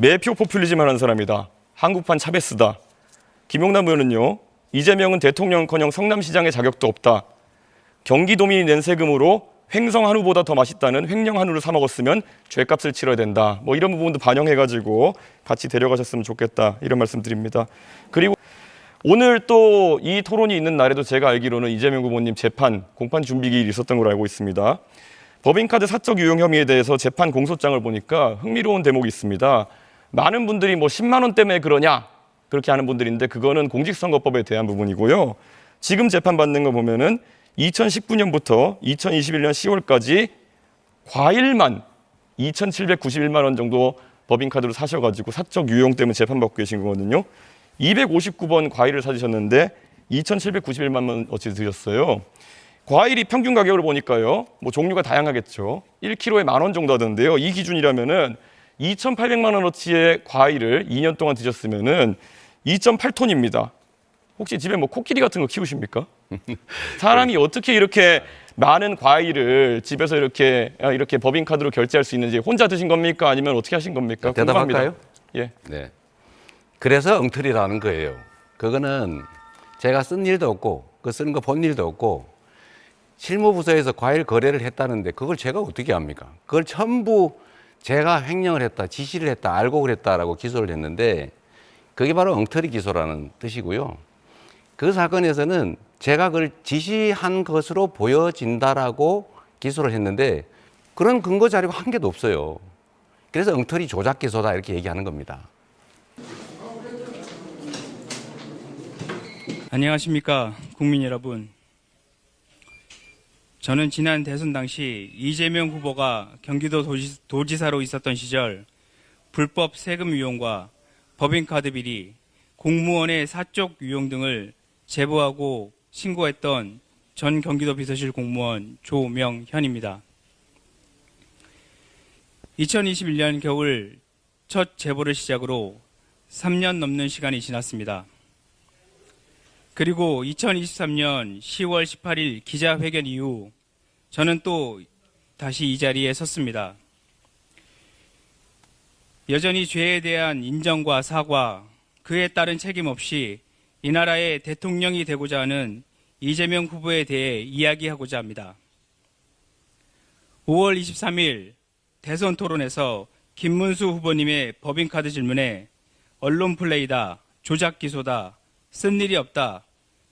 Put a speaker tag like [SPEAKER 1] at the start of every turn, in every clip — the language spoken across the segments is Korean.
[SPEAKER 1] 매표 포퓰리즘 하는 사람이다. 한국판 차베스다. 김용남 의원은요. 이재명은 대통령커녕 성남시장의 자격도 없다. 경기도민이 낸 세금으로 횡성 한우보다 더 맛있다는 횡령 한우를 사 먹었으면 죗값을 치러야 된다. 뭐 이런 부분도 반영해가지고 같이 데려가셨으면 좋겠다. 이런 말씀드립니다. 그리고 오늘 또 이 토론이 있는 날에도 제가 알기로는 이재명 후보님 재판, 공판 준비기일이 있었던 걸로 알고 있습니다. 법인카드 사적 유용 혐의에 대해서 재판 공소장을 보니까 흥미로운 대목이 있습니다. 많은 분들이 뭐 10만 원 때문에 그러냐 그렇게 하는 분들인데 그거는 공직선거법에 대한 부분이고요. 지금 재판받는 거 보면은 2019년부터 2021년 10월까지 과일만 2,791만 원 정도 법인카드로 사셔가지고 사적 유용 때문에 재판받고 계신 거거든요. 259번 과일을 사주셨는데 2,791만 원 어치 드렸어요. 과일이 평균 가격을 보니까요. 뭐 종류가 다양하겠죠. 1kg에 10,000원 정도 하던데요. 이 기준이라면은 2,800만 원어치의 과일을 2년 동안 드셨으면은 2.8톤입니다. 혹시 집에 뭐 코끼리 같은 거 키우십니까? 사람이 어떻게 이렇게 많은 과일을 집에서 이렇게 법인카드로 결제할 수 있는지 혼자 드신 겁니까? 아니면 어떻게 하신 겁니까?
[SPEAKER 2] 대답할까요?
[SPEAKER 1] 예.
[SPEAKER 2] 네. 그래서 엉터리라는 거예요. 그거는 제가 쓴 일도 없고 그 쓰는 거 본 일도 없고 실무부서에서 과일 거래를 했다는데 그걸 제가 어떻게 합니까? 그걸 전부 제가 횡령을 했다, 지시를 했다, 알고 그랬다라고 기소를 했는데 그게 바로 엉터리 기소라는 뜻이고요. 그 사건에서는 제가 그걸 지시한 것으로 보여진다라고 기소를 했는데 그런 근거 자료가 한 개도 없어요. 그래서 엉터리 조작 기소다 이렇게 얘기하는 겁니다.
[SPEAKER 3] 안녕하십니까 국민 여러분. 저는 지난 대선 당시 이재명 후보가 경기도 도지사로 있었던 시절 불법 세금 유용과 법인카드 비리, 공무원의 사적 유용 등을 제보하고 신고했던 전 경기도 비서실 공무원 조명현입니다. 2021년 겨울 첫 제보를 시작으로 3년 넘는 시간이 지났습니다. 그리고 2023년 10월 18일 기자회견 이후 저는 또 다시 이 자리에 섰습니다. 여전히 죄에 대한 인정과 사과, 그에 따른 책임 없이 이 나라의 대통령이 되고자 하는 이재명 후보에 대해 이야기하고자 합니다. 5월 23일 대선 토론에서 김문수 후보님의 법인카드 질문에 언론 플레이다, 조작 기소다, 쓴 일이 없다,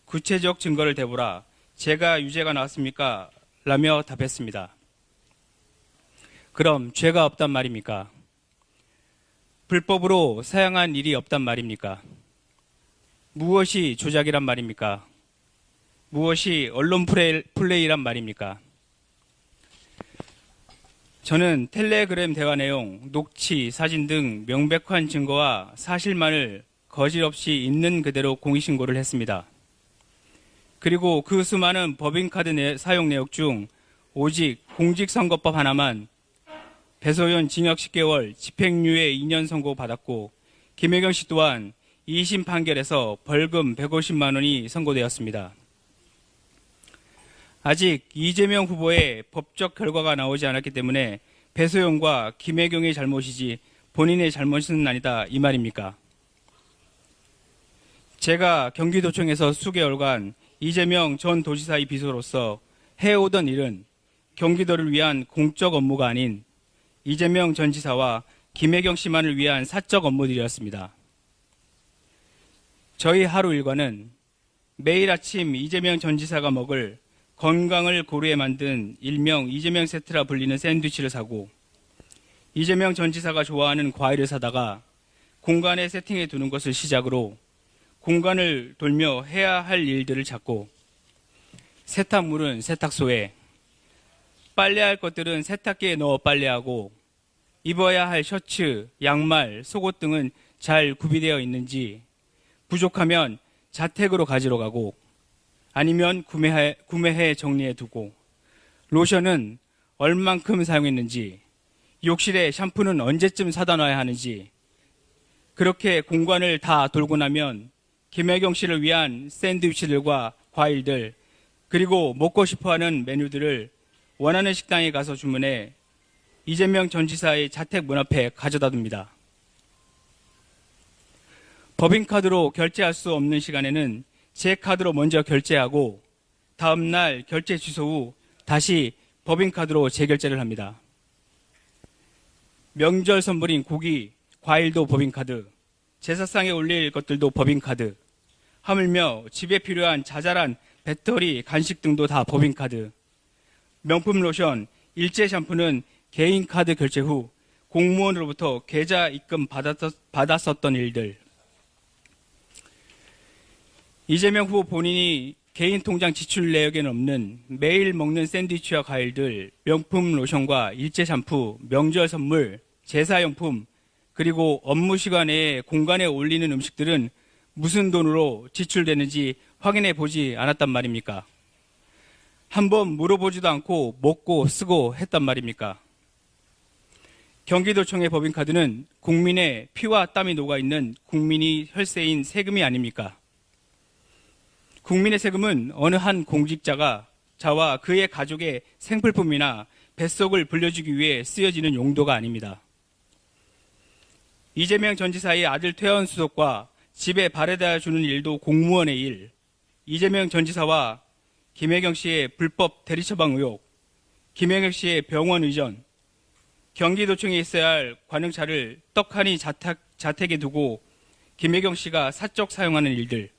[SPEAKER 3] 구체적 증거를 대보라, 제가 유죄가 나왔습니까? 라며 답했습니다. 그럼 죄가 없단 말입니까? 불법으로 사용한 일이 없단 말입니까? 무엇이 조작이란 말입니까? 무엇이 언론 플레이란 말입니까? 저는 텔레그램 대화 내용, 녹취, 사진 등 명백한 증거와 사실만을 거짓없이 있는 그대로 공익신고를 했습니다. 그리고 그 수많은 법인카드 사용 내역 중 오직 공직선거법 하나만 배소연 징역 10개월, 집행유예 2년 선고받았고 김혜경 씨 또한 2심 판결에서 벌금 150만 원이 선고되었습니다. 아직 이재명 후보의 법적 결과가 나오지 않았기 때문에 배소연과 김혜경의 잘못이지 본인의 잘못은 아니다 이 말입니까? 제가 경기도청에서 수개월간 이재명 전 도지사의 비서로서 해오던 일은 경기도를 위한 공적 업무가 아닌 이재명 전 지사와 김혜경 씨만을 위한 사적 업무들이었습니다. 저희 하루 일과는 매일 아침 이재명 전 지사가 먹을 건강을 고려해 만든 일명 이재명 세트라 불리는 샌드위치를 사고 이재명 전 지사가 좋아하는 과일을 사다가 공간에 세팅해 두는 것을 시작으로 공간을 돌며 해야 할 일들을 찾고 세탁물은 세탁소에, 빨래할 것들은 세탁기에 넣어 빨래하고 입어야 할 셔츠, 양말, 속옷 등은 잘 구비되어 있는지 부족하면 자택으로 가지러 가고 아니면 구매해 정리해 두고 로션은 얼만큼 사용했는지 욕실에 샴푸는 언제쯤 사다 놔야 하는지 그렇게 공간을 다 돌고 나면 김혜경 씨를 위한 샌드위치들과 과일들 그리고 먹고 싶어하는 메뉴들을 원하는 식당에 가서 주문해 이재명 전 지사의 자택 문 앞에 가져다 둡니다. 법인카드로 결제할 수 없는 시간에는 제 카드로 먼저 결제하고 다음날 결제 취소 후 다시 법인카드로 재결제를 합니다. 명절 선물인 고기, 과일도 법인카드, 제사상에 올릴 것들도 법인카드, 하물며 집에 필요한 자잘한 배터리, 간식 등도 다 법인카드, 명품 로션, 일제 샴푸는 개인카드 결제 후 공무원으로부터 계좌 입금 받았었던 일들, 이재명 후보 본인이 개인 통장 지출 내역에는 없는 매일 먹는 샌드위치와 과일들, 명품 로션과 일제 샴푸, 명절 선물, 제사용품, 그리고 업무 시간에 공간에 올리는 음식들은 무슨 돈으로 지출되는지 확인해 보지 않았단 말입니까? 한번 물어보지도 않고 먹고 쓰고 했단 말입니까? 경기도청의 법인카드는 국민의 피와 땀이 녹아있는 국민이 혈세인 세금이 아닙니까? 국민의 세금은 어느 한 공직자가 자와 그의 가족의 생필품이나 뱃속을 불려주기 위해 쓰여지는 용도가 아닙니다. 이재명 전 지사의 아들 퇴원 수속과 집에 바래다 주는 일도 공무원의 일, 이재명 전 지사와 김혜경 씨의 불법 대리처방 의혹, 김혜경 씨의 병원 의전, 경기도청에 있어야 할 관용차를 떡하니 자택에 두고 김혜경 씨가 사적 사용하는 일들,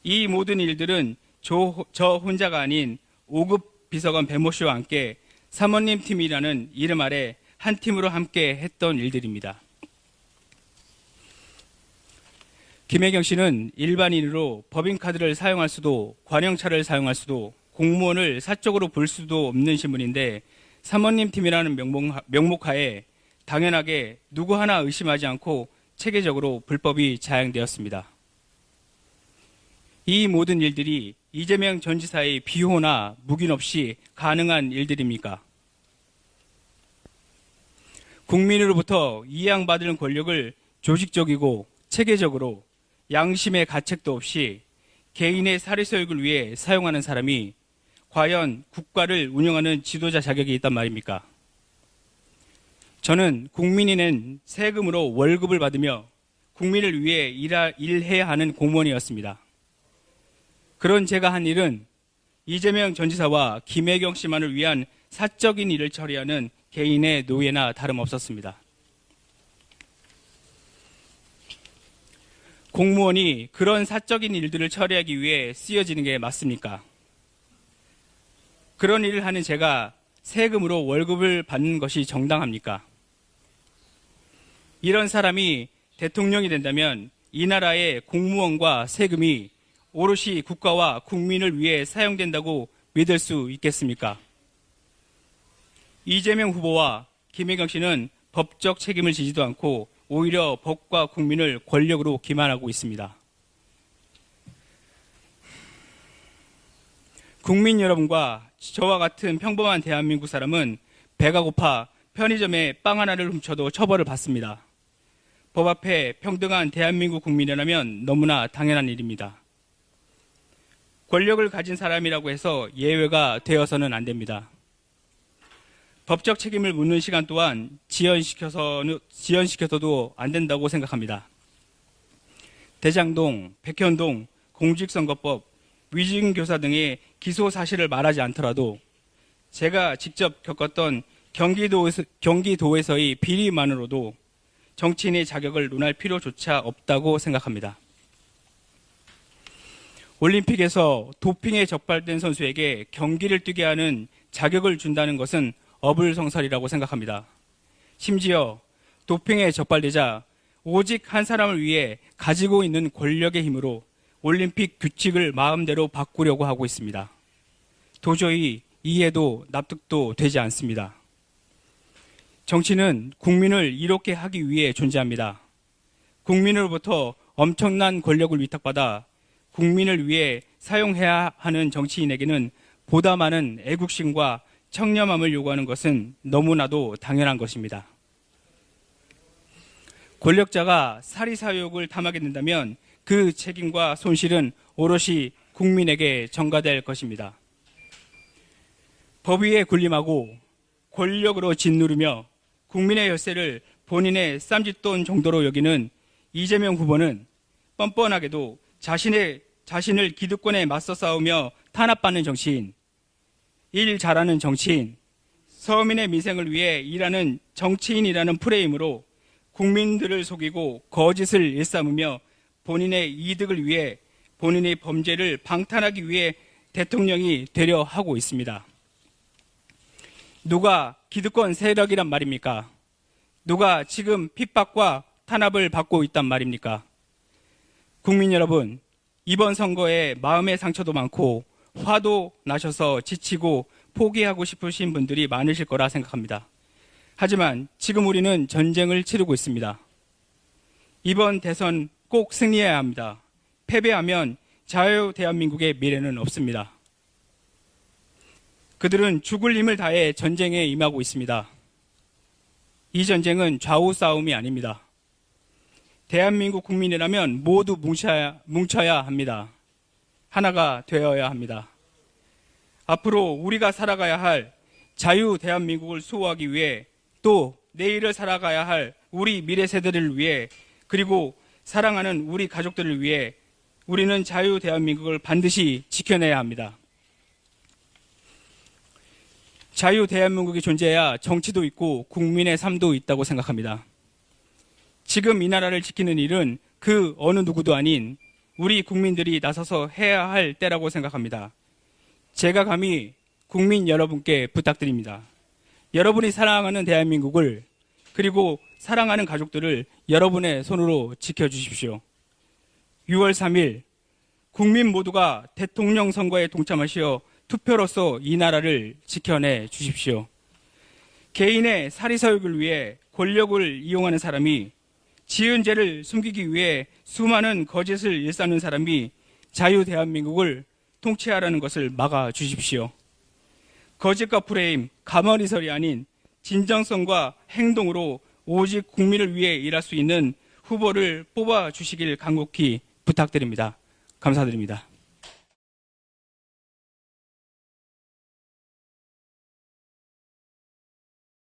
[SPEAKER 3] 이 모든 일들은 저 혼자가 아닌 5급 비서관 배모 씨와 함께 사모님 팀이라는 이름 아래 한 팀으로 함께 했던 일들입니다. 김혜경 씨는 일반인으로 법인카드를 사용할 수도 관용차를 사용할 수도 공무원을 사적으로 볼 수도 없는 신분인데 사모님 팀이라는 명목하에 당연하게 누구 하나 의심하지 않고 체계적으로 불법이 자행되었습니다. 이 모든 일들이 이재명 전 지사의 비호나 묵인 없이 가능한 일들입니까? 국민으로부터 이양받을 권력을 조직적이고 체계적으로 양심의 가책도 없이 개인의 사리서욕을 위해 사용하는 사람이 과연 국가를 운영하는 지도자 자격이 있단 말입니까? 저는 국민이 낸 세금으로 월급을 받으며 국민을 위해 일해야 하는 공무원이었습니다. 그런 제가 한 일은 이재명 전 지사와 김혜경 씨만을 위한 사적인 일을 처리하는 개인의 노예나 다름없었습니다. 공무원이 그런 사적인 일들을 처리하기 위해 쓰여지는 게 맞습니까? 그런 일을 하는 제가 세금으로 월급을 받는 것이 정당합니까? 이런 사람이 대통령이 된다면 이 나라의 공무원과 세금이 오롯이 국가와 국민을 위해 사용된다고 믿을 수 있겠습니까? 이재명 후보와 김혜경 씨는 법적 책임을 지지도 않고 오히려 법과 국민을 권력으로 기만하고 있습니다. 국민 여러분과 저와 같은 평범한 대한민국 사람은 배가 고파 편의점에 빵 하나를 훔쳐도 처벌을 받습니다. 법 앞에 평등한 대한민국 국민이라면 너무나 당연한 일입니다. 권력을 가진 사람이라고 해서 예외가 되어서는 안 됩니다. 법적 책임을 묻는 시간 또한 지연시켜서도 안 된다고 생각합니다. 대장동, 백현동, 공직선거법, 위증교사 등의 기소 사실을 말하지 않더라도 제가 직접 겪었던 경기도에서의 비리만으로도 정치인의 자격을 논할 필요조차 없다고 생각합니다. 올림픽에서 도핑에 적발된 선수에게 경기를 뛰게 하는 자격을 준다는 것은 어불성설이라고 생각합니다. 심지어 도핑에 적발되자 오직 한 사람을 위해 가지고 있는 권력의 힘으로 올림픽 규칙을 마음대로 바꾸려고 하고 있습니다. 도저히 이해도 납득도 되지 않습니다. 정치는 국민을 이롭게 하기 위해 존재합니다. 국민으로부터 엄청난 권력을 위탁받아 국민을 위해 사용해야 하는 정치인에게는 보다 많은 애국심과 청렴함을 요구하는 것은 너무나도 당연한 것입니다. 권력자가 사리사욕을 탐하게 된다면 그 책임과 손실은 오롯이 국민에게 전가될 것입니다. 법 위에 군림하고 권력으로 짓누르며 국민의 혈세를 본인의 쌈짓돈 정도로 여기는 이재명 후보는 뻔뻔하게도 자신을 기득권에 맞서 싸우며 탄압받는 정치인, 일 잘하는 정치인, 서민의 민생을 위해 일하는 정치인이라는 프레임으로 국민들을 속이고 거짓을 일삼으며 본인의 이득을 위해 본인의 범죄를 방탄하기 위해 대통령이 되려 하고 있습니다. 누가 기득권 세력이란 말입니까? 누가 지금 핍박과 탄압을 받고 있단 말입니까? 국민 여러분, 이번 선거에 마음의 상처도 많고 화도 나셔서 지치고 포기하고 싶으신 분들이 많으실 거라 생각합니다. 하지만 지금 우리는 전쟁을 치르고 있습니다. 이번 대선 꼭 승리해야 합니다. 패배하면 자유 대한민국의 미래는 없습니다. 그들은 죽을 힘을 다해 전쟁에 임하고 있습니다. 이 전쟁은 좌우 싸움이 아닙니다. 대한민국 국민이라면 모두 뭉쳐야 합니다. 하나가 되어야 합니다. 앞으로 우리가 살아가야 할 자유 대한민국을 수호하기 위해 또 내일을 살아가야 할 우리 미래 세대를 위해 그리고 사랑하는 우리 가족들을 위해 우리는 자유 대한민국을 반드시 지켜내야 합니다. 자유 대한민국이 존재해야 정치도 있고 국민의 삶도 있다고 생각합니다. 지금 이 나라를 지키는 일은 그 어느 누구도 아닌 우리 국민들이 나서서 해야 할 때라고 생각합니다. 제가 감히 국민 여러분께 부탁드립니다. 여러분이 사랑하는 대한민국을 그리고 사랑하는 가족들을 여러분의 손으로 지켜주십시오. 6월 3일 국민 모두가 대통령 선거에 동참하시어 투표로서 이 나라를 지켜내 주십시오. 개인의 사리사욕을 위해 권력을 이용하는 사람이 지은 죄를 숨기기 위해 수많은 거짓을 일삼는 사람이 자유 대한민국을 통치하라는 것을 막아 주십시오. 거짓과 프레임, 가만히설이 아닌 진정성과 행동으로 오직 국민을 위해 일할 수 있는 후보를 뽑아 주시길 간곡히 부탁드립니다. 감사드립니다.